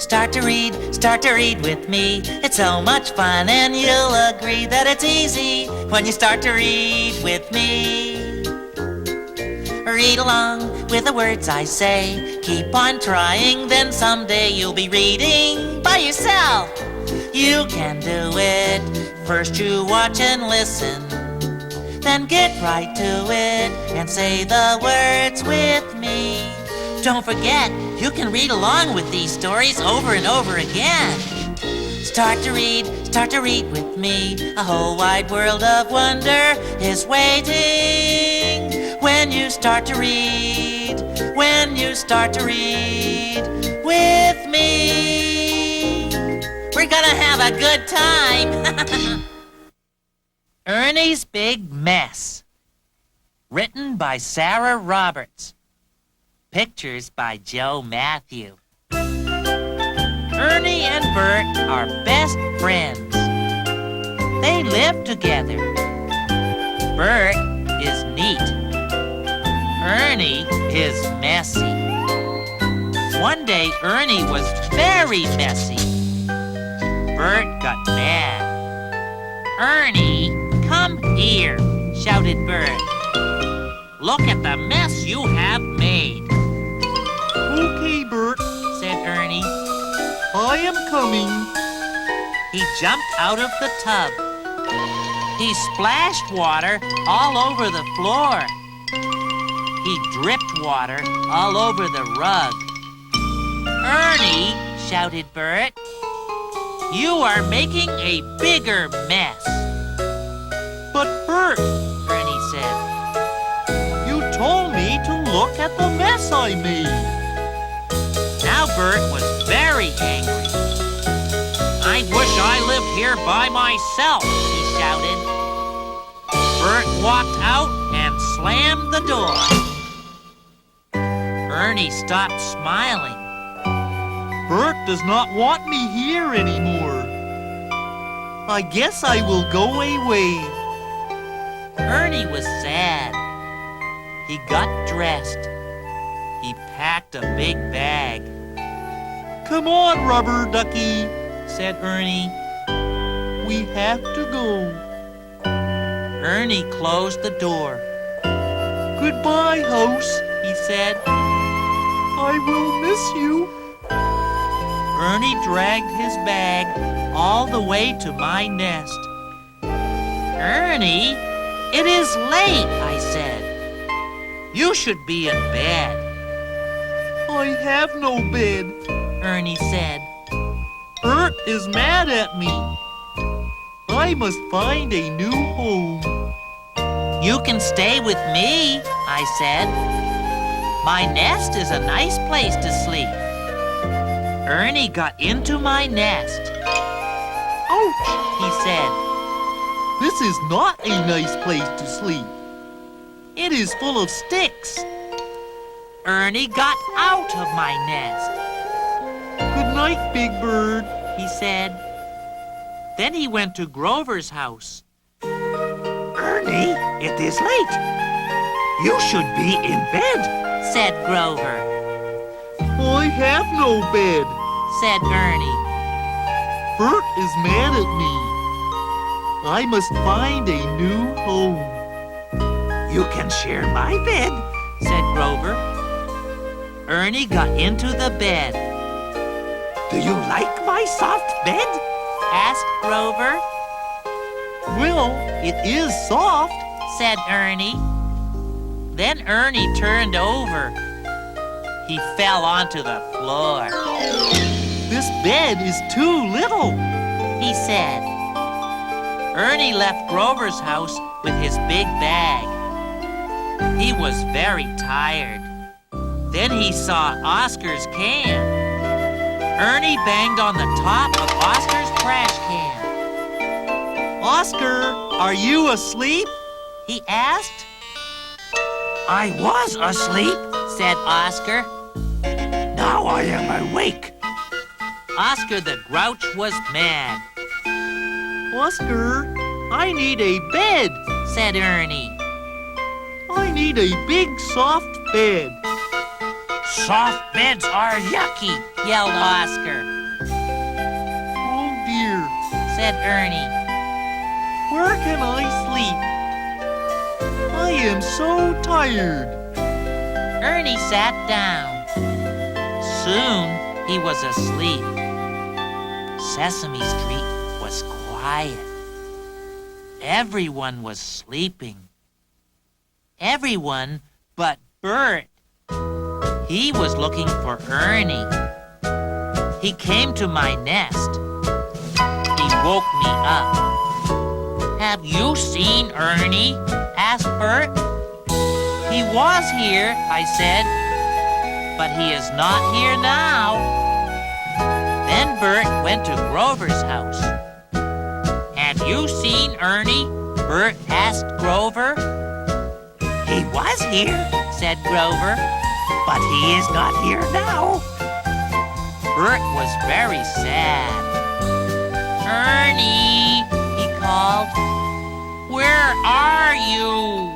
Start to read with me. It's so much fun and you'll agree that it's easy when you start to read with me. Read along with the words I say. Keep on trying, then someday you'll be reading by yourself. You can do it. First you watch and listen, then get right to it and say the words with me. Don't forget, you can read along with these stories over and over again. Start to read with me. A whole wide world of wonder is waiting when you start to read with me. We're gonna have a good time. Ernie's Big Mess. Written by Sarah Roberts. Pictures by Joe Matthew. Ernie and Bert are best friends. They live together. Bert is neat. Ernie is messy. One day Ernie was very messy. Bert got mad. "Ernie, come here," shouted Bert. "Look at the mess you have made." "Okay, Bert," said Ernie. "I am coming." He jumped out of the tub. He splashed water all over the floor. He dripped water all over the rug. "Ernie," shouted Bert, "you are making a bigger mess." "But Bert," Ernie said, "you told me to look at the mess I made." Now Bert was very angry. "I wish I lived here by myself," he shouted. Bert walked out and slammed the door. Ernie stopped smiling. "Bert does not want me here anymore. I guess I will go away." Ernie was sad. He got dressed. He packed a big bag. "Come on, Rubber Ducky," said Ernie. "We have to go." Ernie closed the door. "Goodbye, house," he said. "I will miss you." Ernie dragged his bag all the way to my nest. "Ernie, it is late," I said. "You should be in bed." "I have no bed," Ernie said. "Bert is mad at me. I must find a new home." "You can stay with me," I said. "My nest is a nice place to sleep." Ernie got into my nest. "Ouch," he said. "This is not a nice place to sleep. It is full of sticks." Ernie got out of my nest. "Good night, Big Bird," he said. Then he went to Grover's house. "Ernie, it is late. You should be in bed," said Grover. "I have no bed," said Ernie. "Bert is mad at me. I must find a new home." "You can share my bed," said Grover. Ernie got into the bed. "Do you like my soft bed?" asked Grover. "Well, it is soft," said Ernie. Then Ernie turned over. He fell onto the floor. "This bed is too little," he said. Ernie left Grover's house with his big bag. He was very tired. Then he saw Oscar's can. Ernie banged on the top of Oscar's trash can. "Oscar, are you asleep?" he asked. "I was asleep," said Oscar. "Now I am awake." Oscar the Grouch was mad. "Oscar, I need a bed," said Ernie. "I need a big soft bed." "Soft beds are yucky," yelled Oscar. said Ernie. Where can I sleep? I am so tired. Ernie sat down. Soon he was asleep. Sesame Street was quiet. Everyone was sleeping. Everyone but Bert. He was looking for Ernie. He came to my nest. He woke me up. Have you seen Ernie? Asked Bert. He was here, I said, but he is not here now. Then Bert went to Grover's house. Have you seen Ernie? Bert asked Grover. He was here, Said Grover. but he is not here now. Bert was very sad. Ernie, he called. Where are you?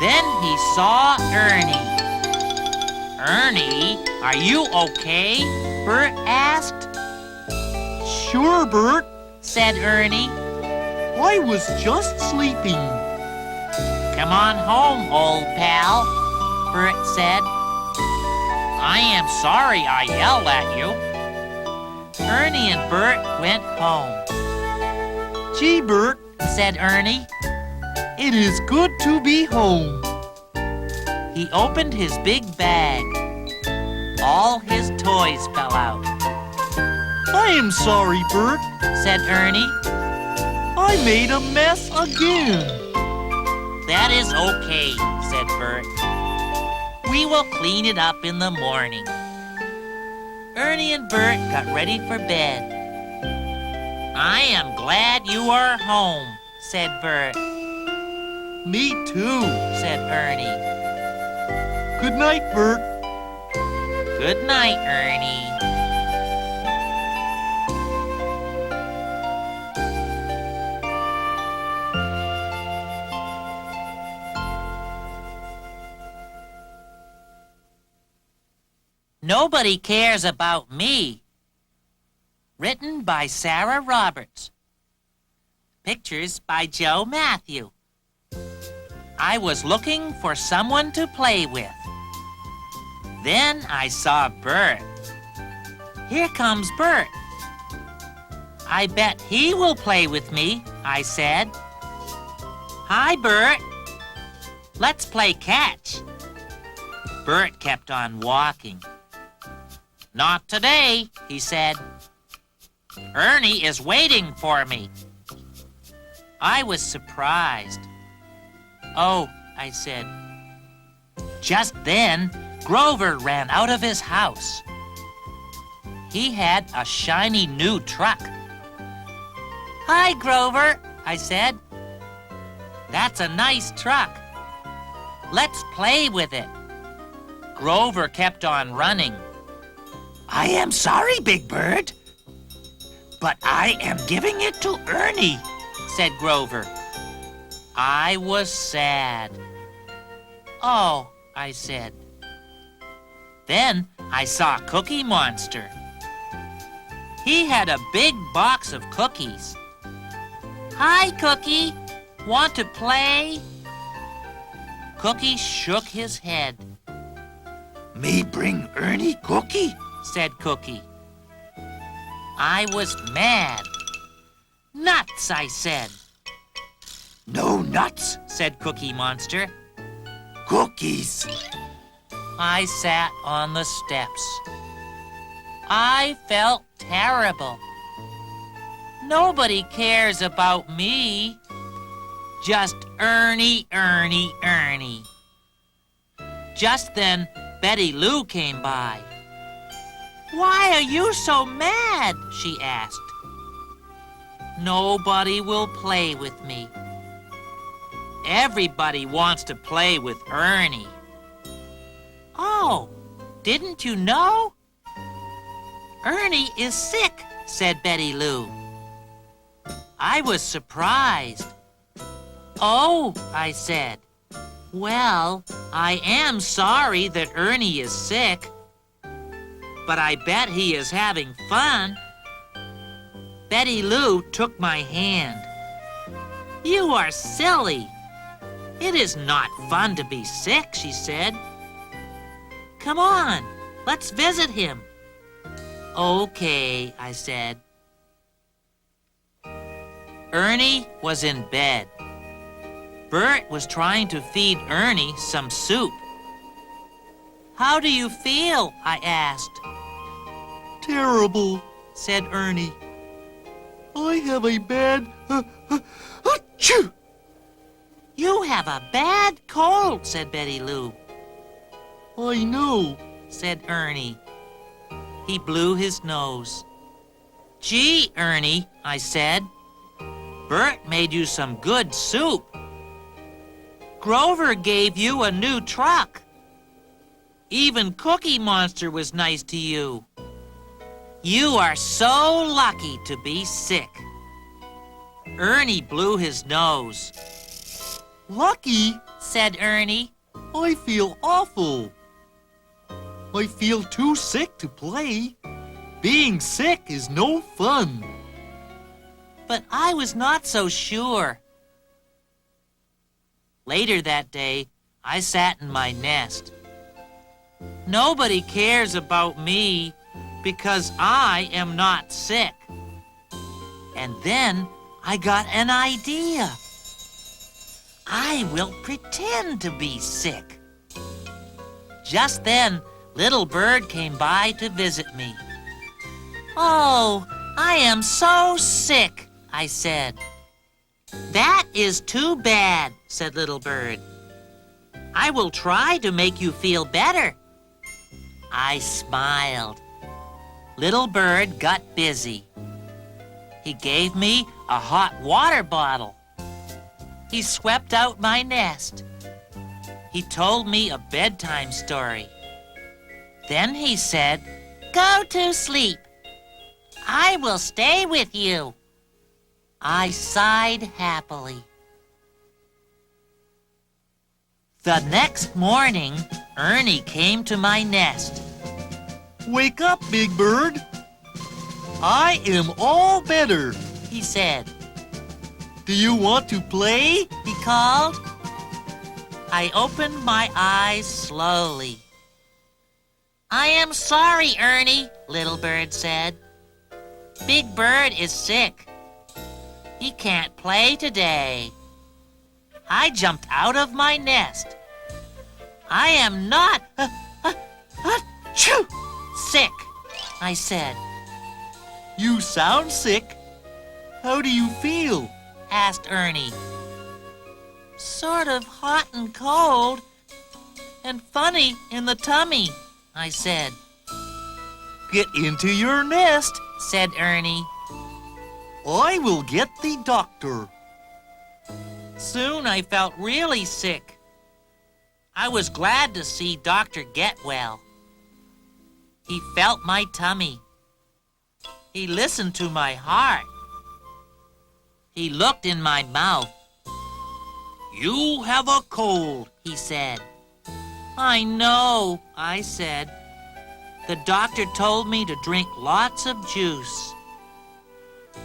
Then he saw Ernie. Ernie, are you okay? Bert asked. Sure, Bert. Said Ernie. I was just sleeping. Come on home, old pal, Bert said. I am sorry I yelled at you. Ernie and Bert went home. Gee, Bert, Said Ernie. it is good to be home. He opened his big bag. All his toys fell out. I am sorry, Bert. Said Ernie. I made a mess again. That is okay, said Bert. We will clean it up in the morning. Ernie and Bert got ready for bed. I am glad you are home, said Bert. Me too. Said Ernie. Good night, Bert. Good night, Ernie. Nobody cares about me. Written by Sarah Roberts. Pictures by Joe Matthew. I was looking for someone to play with. Then I saw Bert. Here comes Bert. I bet he will play with me, I said. Hi, Bert. Let's play catch. Bert kept on walking. Not today, he said. Ernie is waiting for me. I was surprised. Oh, I said. Just then, Grover ran out of his house. He had a shiny new truck. Hi, Grover, I said. That's a nice truck. Let's play with it. Grover kept on running. I am sorry, Big Bird, but I am giving it to Ernie, said Grover. I was sad. Oh, I said. Then I saw Cookie Monster. He had a big box of cookies. Hi, Cookie. Want to play? Cookie shook his head. Me bring Ernie cookie? Said Cookie. I was mad. Nuts, I said. No nuts, Said Cookie Monster. cookies. I sat on the steps. I felt terrible. Nobody cares about me. Just Ernie, Ernie, Ernie. Just then, Betty Lou came by. Why are you so mad? She asked. Nobody will play with me. Everybody wants to play with Ernie. Oh, didn't you know? Ernie is sick, said Betty Lou. I was surprised. Oh, I said. Well, I am sorry that Ernie is sick, but I bet he is having fun. Betty Lou took my hand. "You are silly. It is not fun to be sick," she said. "Come on, let's visit him." "Okay," I said. Ernie was in bed. Bert was trying to feed Ernie some soup. "How do you feel?" I asked. Terrible, said Ernie. I have a bad... achoo! "You have a bad cold," said Betty Lou. I know, said Ernie. He blew his nose. "Gee, Ernie," I said, "Bert made you some good soup. Grover gave you a new truck. Even Cookie Monster was nice to you. You are so lucky to be sick." Ernie blew his nose. lucky. Said Ernie. I feel awful. I feel too sick to play. Being sick is no fun. But I was not so sure. Later that day, I sat in my nest. Nobody cares about me because I am not sick. And then I got an idea. I will pretend to be sick. Just then, Little Bird came by to visit me. "Oh, I am so sick," I said. "That is too bad," said Little Bird. "I will try to make you feel better." I smiled. Little Bird got busy. He gave me a hot water bottle. He swept out my nest. He told me a bedtime story. Then he said, "Go to sleep. I will stay with you." I sighed happily. The next morning, Ernie came to my nest. Wake up, Big Bird. I am all better, He said. Do you want to play? He called. I opened my eyes slowly. "I am sorry, Ernie," Little Bird said. "Big Bird is sick. He can't play today." I jumped out of my nest. "I am not achoo, sick," I said. You sound sick. How do you feel? Asked Ernie. "Sort of hot and cold, and funny in the tummy," I said. Get into your nest. Said Ernie. I will get the doctor. Soon I felt really sick. I was glad to see Dr. Getwell. He felt my tummy. He listened to my heart. He looked in my mouth. "You have a cold," he said. "I know," I said. "The doctor told me to drink lots of juice.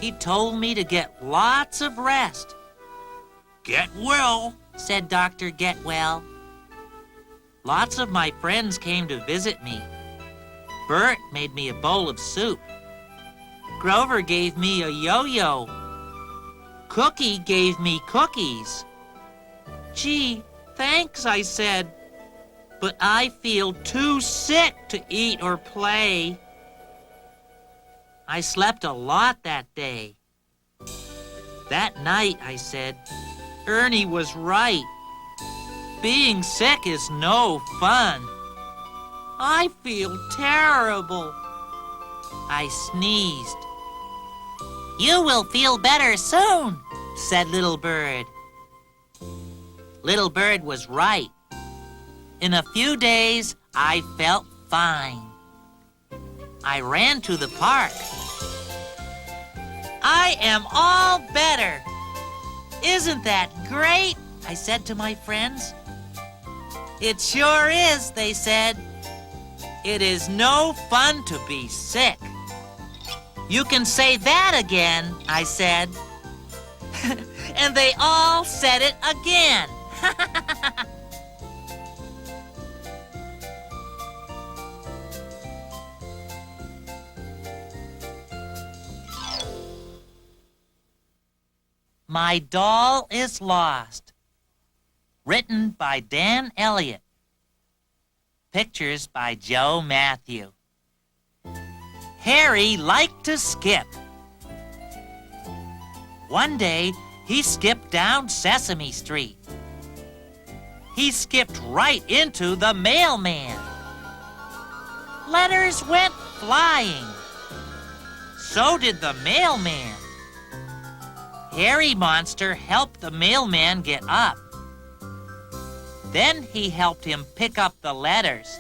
He told me to get lots of rest." "Get well," said Dr. Getwell. Lots of my friends came to visit me. Bert made me a bowl of soup. Grover gave me a yo-yo. Cookie gave me cookies. "Gee, thanks," I said. "But I feel too sick to eat or play." I slept a lot that day. That night, I said, Ernie was right. Being sick is no fun. I feel terrible. I sneezed. "You will feel better soon," said Little Bird. Little Bird was right. In a few days, I felt fine. I ran to the park. "I am all better. Isn't that great?" I said to my friends. "It sure is," they said. "It is no fun to be sick." You can say that again, I said. And they all said it again. My Doll is Lost. Written by Dan Elliott. Pictures by Joe Matthew. Harry liked to skip. One day, he skipped down Sesame Street. He skipped right into the mailman. Letters went flying. So did the mailman. Harry Monster helped the mailman get up. Then he helped him pick up the letters.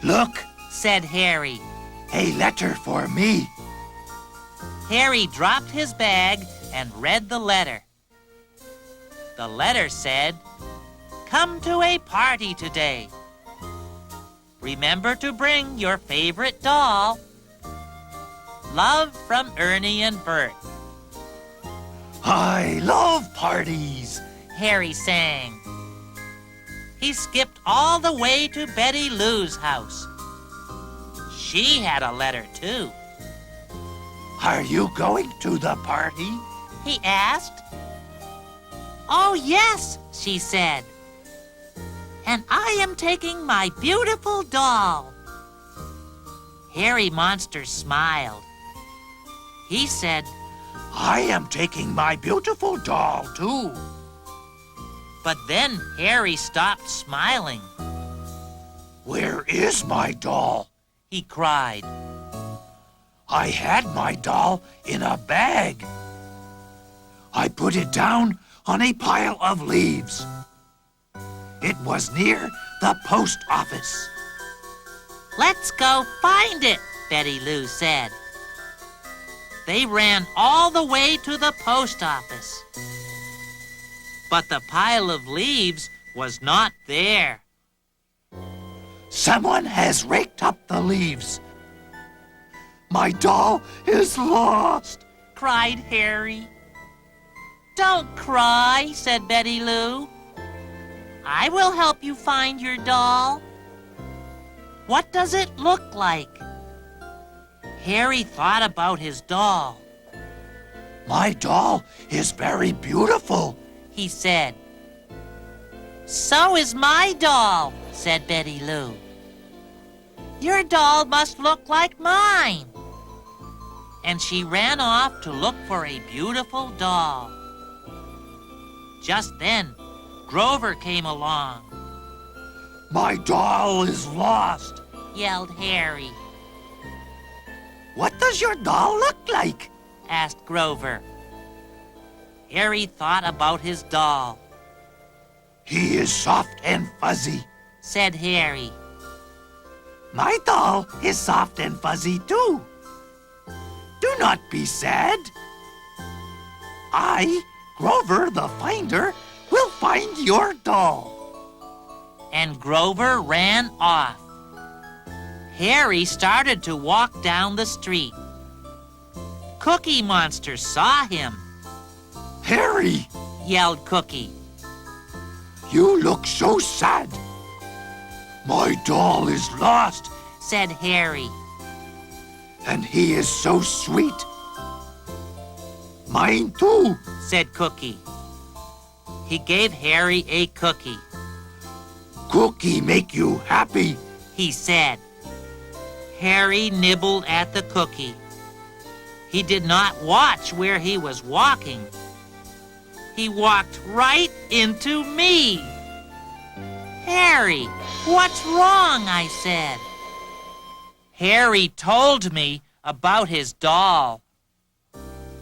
Look, Said Harry. a letter for me. Harry dropped his bag and read the letter. The letter said, "Come to a party today. Remember to bring your favorite doll. Love from Ernie and Bert." I love parties. Harry sang. He skipped all the way to Betty Lou's house. She had a letter, too. Are you going to the party? He asked. "Oh, yes," she said. "And I am taking my beautiful doll." Harry Monster smiled. He said, I am taking my beautiful doll, too. but then Harry stopped smiling. Where is my doll? He cried. I had my doll in a bag. I put it down on a pile of leaves. It was near the post office. "Let's go find it," Betty Lou said. They ran all the way to the post office. But the pile of leaves was not there. Someone has raked up the leaves. My doll is lost. Cried Harry. "Don't cry," said Betty Lou. "I will help you find your doll." "What does it look like?" Harry thought about his doll. My doll is very beautiful. He said. "So is my doll," said Betty Lou. "Your doll must look like mine." And she ran off to look for a beautiful doll. Just then, Grover came along. My doll is lost. Yelled Harry. What does your doll look like? Asked Grover. Harry thought about his doll. He is soft and fuzzy. Said Harry. My doll is soft and fuzzy too. Do not be sad. I, Grover the Finder, will find your doll. And Grover ran off. Harry started to walk down the street. Cookie Monster saw him. Harry, Yelled Cookie. you look so sad. My doll is lost, Said Harry. and he is so sweet. Mine too. Said Cookie. He gave Harry a cookie. Cookie make you happy. He said. Harry nibbled at the cookie. He did not watch where he was walking. He walked right into me. Harry, what's wrong? I said. Harry told me about his doll.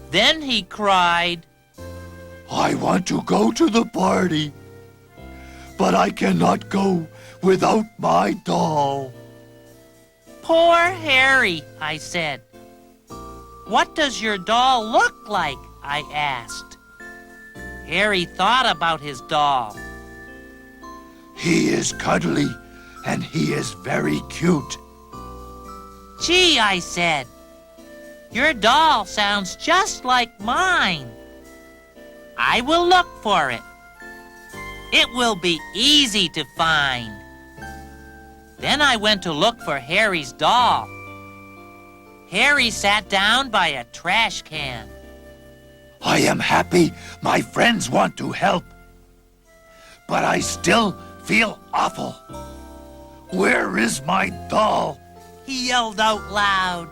Then he cried, I want to go to the party, but I cannot go without my doll. Poor Harry, I said. What does your doll look like? I asked. Harry thought about his doll. He is cuddly, and he is very cute. Gee, I said. Your doll sounds just like mine. I will look for it. It will be easy to find. Then I went to look for Harry's doll. Harry sat down by a trash can. I am happy my friends want to help, but I still feel awful. Where is my doll? He yelled out loud.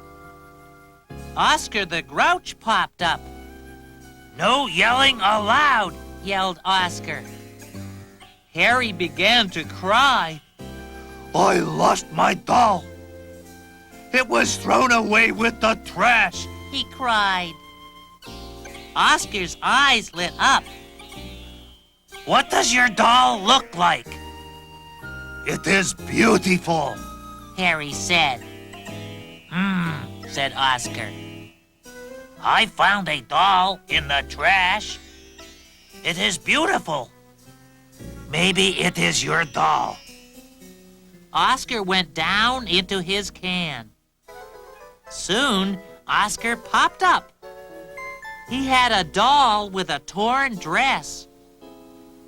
Oscar the Grouch popped up. No yelling allowed, yelled Oscar. Harry began to cry. I lost my doll. It was thrown away with the trash. He cried. Oscar's eyes lit up. What does your doll look like? It is beautiful. Harry said. Said Oscar. I found a doll in the trash. It is beautiful. Maybe it is your doll. Oscar went down into his can. Soon, Oscar popped up. He had a doll with a torn dress.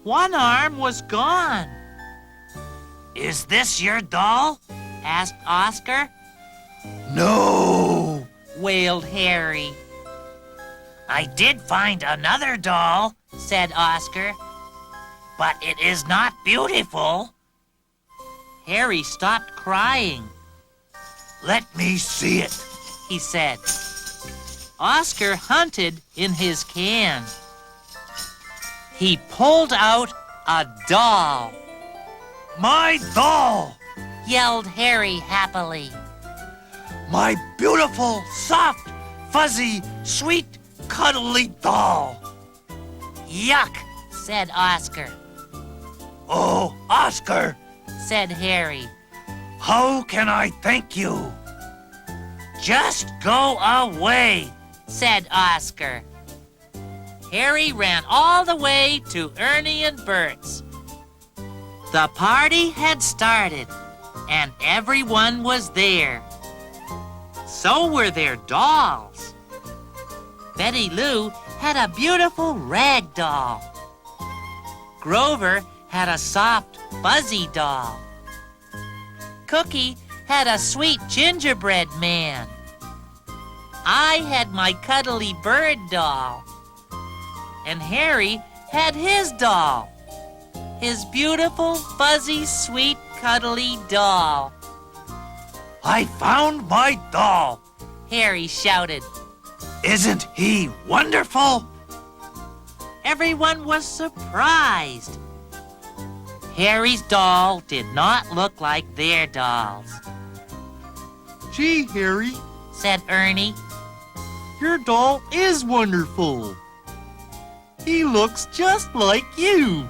One arm was gone. Is this your doll? Asked Oscar. No. Wailed Harry. I did find another doll, said Oscar, but it is not beautiful. Harry stopped crying. Let me see it, he said. Oscar hunted in his can. He pulled out a doll. My doll! Yelled Harry happily. My beautiful, soft, fuzzy, sweet, cuddly doll. Yuck, said Oscar. Oh, Oscar, said Harry. how can I thank you? Just go away, said Oscar. Harry ran all the way to Ernie and Bert's. The party had started, and everyone was there. So were their dolls. Betty Lou had a beautiful rag doll. Grover had a soft, fuzzy doll. Cookie had a sweet gingerbread man. I had my cuddly bird doll. And Harry had his doll. His beautiful, fuzzy, sweet, cuddly doll. I found my doll. Harry shouted. Isn't he wonderful? Everyone was surprised. Harry's doll did not look like their dolls. Gee, Harry, Said Ernie. your doll is wonderful. He looks just like you.